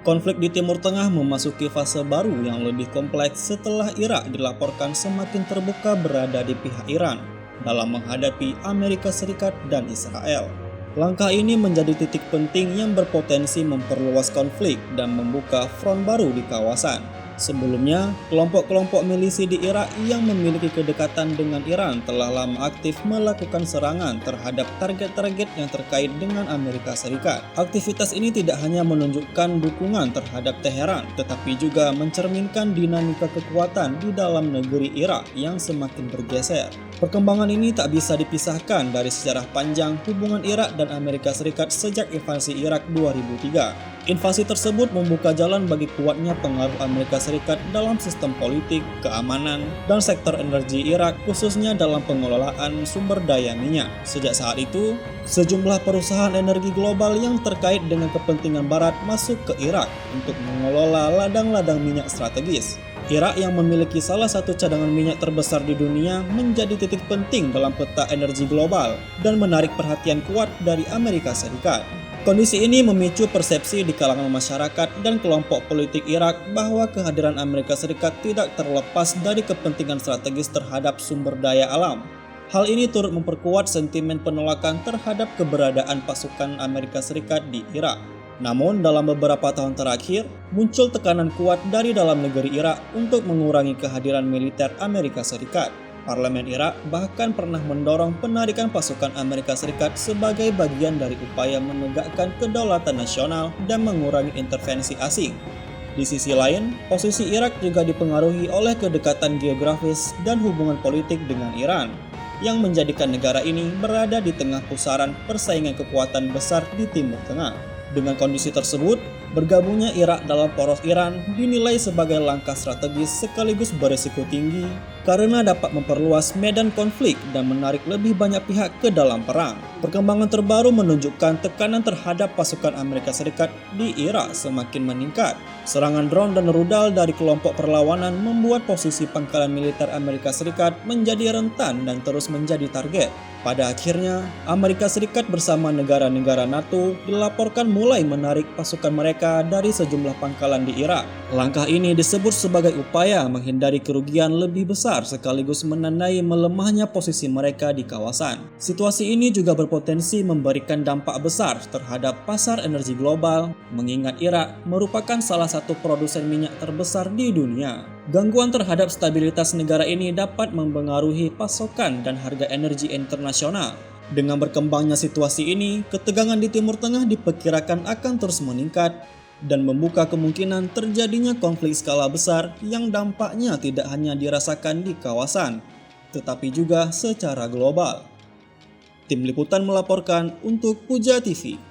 Konflik di Timur Tengah memasuki fase baru yang lebih kompleks setelah Irak dilaporkan semakin terbuka berada di pihak Iran dalam menghadapi Amerika Serikat dan Israel. Langkah ini menjadi titik penting yang berpotensi memperluas konflik dan membuka front baru di kawasan. Sebelumnya, kelompok-kelompok milisi di Irak yang memiliki kedekatan dengan Iran telah lama aktif melakukan serangan terhadap target-target yang terkait dengan Amerika Serikat. Aktivitas ini tidak hanya menunjukkan dukungan terhadap Teheran, tetapi juga mencerminkan dinamika kekuatan di dalam negeri Irak yang semakin bergeser. Perkembangan ini tak bisa dipisahkan dari sejarah panjang hubungan Irak dan Amerika Serikat sejak invasi Irak 2003. Invasi tersebut membuka jalan bagi kuatnya pengaruh Amerika Serikat dalam sistem politik, keamanan, dan sektor energi Irak, khususnya dalam pengelolaan sumber daya minyak. Sejak saat itu, sejumlah perusahaan energi global yang terkait dengan kepentingan Barat masuk ke Irak untuk mengelola ladang-ladang minyak strategis. Irak yang memiliki salah satu cadangan minyak terbesar di dunia menjadi titik penting dalam peta energi global dan menarik perhatian kuat dari Amerika Serikat. Kondisi ini memicu persepsi di kalangan masyarakat dan kelompok politik Irak bahwa kehadiran Amerika Serikat tidak terlepas dari kepentingan strategis terhadap sumber daya alam. Hal ini turut memperkuat sentimen penolakan terhadap keberadaan pasukan Amerika Serikat di Irak. Namun, dalam beberapa tahun terakhir, muncul tekanan kuat dari dalam negeri Irak untuk mengurangi kehadiran militer Amerika Serikat. Parlemen Irak bahkan pernah mendorong penarikan pasukan Amerika Serikat sebagai bagian dari upaya menegakkan kedaulatan nasional dan mengurangi intervensi asing. Di sisi lain, posisi Irak juga dipengaruhi oleh kedekatan geografis dan hubungan politik dengan Iran, yang menjadikan negara ini berada di tengah pusaran persaingan kekuatan besar di Timur Tengah. Dengan kondisi tersebut, bergabungnya Irak dalam poros Iran dinilai sebagai langkah strategis sekaligus berisiko tinggi karena dapat memperluas medan konflik dan menarik lebih banyak pihak ke dalam perang. Perkembangan terbaru menunjukkan tekanan terhadap pasukan Amerika Serikat di Irak semakin meningkat. Serangan drone dan rudal dari kelompok perlawanan membuat posisi pangkalan militer Amerika Serikat menjadi rentan dan terus menjadi target. Pada akhirnya, Amerika Serikat bersama negara-negara NATO dilaporkan mulai menarik pasukan mereka dari sejumlah pangkalan di Irak. Langkah ini disebut sebagai upaya menghindari kerugian lebih besar sekaligus menandai melemahnya posisi mereka di kawasan. Situasi ini juga berpotensi memberikan dampak besar terhadap pasar energi global, mengingat Irak merupakan salah satu produsen minyak terbesar di dunia. Gangguan terhadap stabilitas negara ini dapat mempengaruhi pasokan dan harga energi internasional. Dengan berkembangnya situasi ini, ketegangan di Timur Tengah diperkirakan akan terus meningkat dan membuka kemungkinan terjadinya konflik skala besar yang dampaknya tidak hanya dirasakan di kawasan, tetapi juga secara global. Tim Liputan melaporkan untuk Puja TV.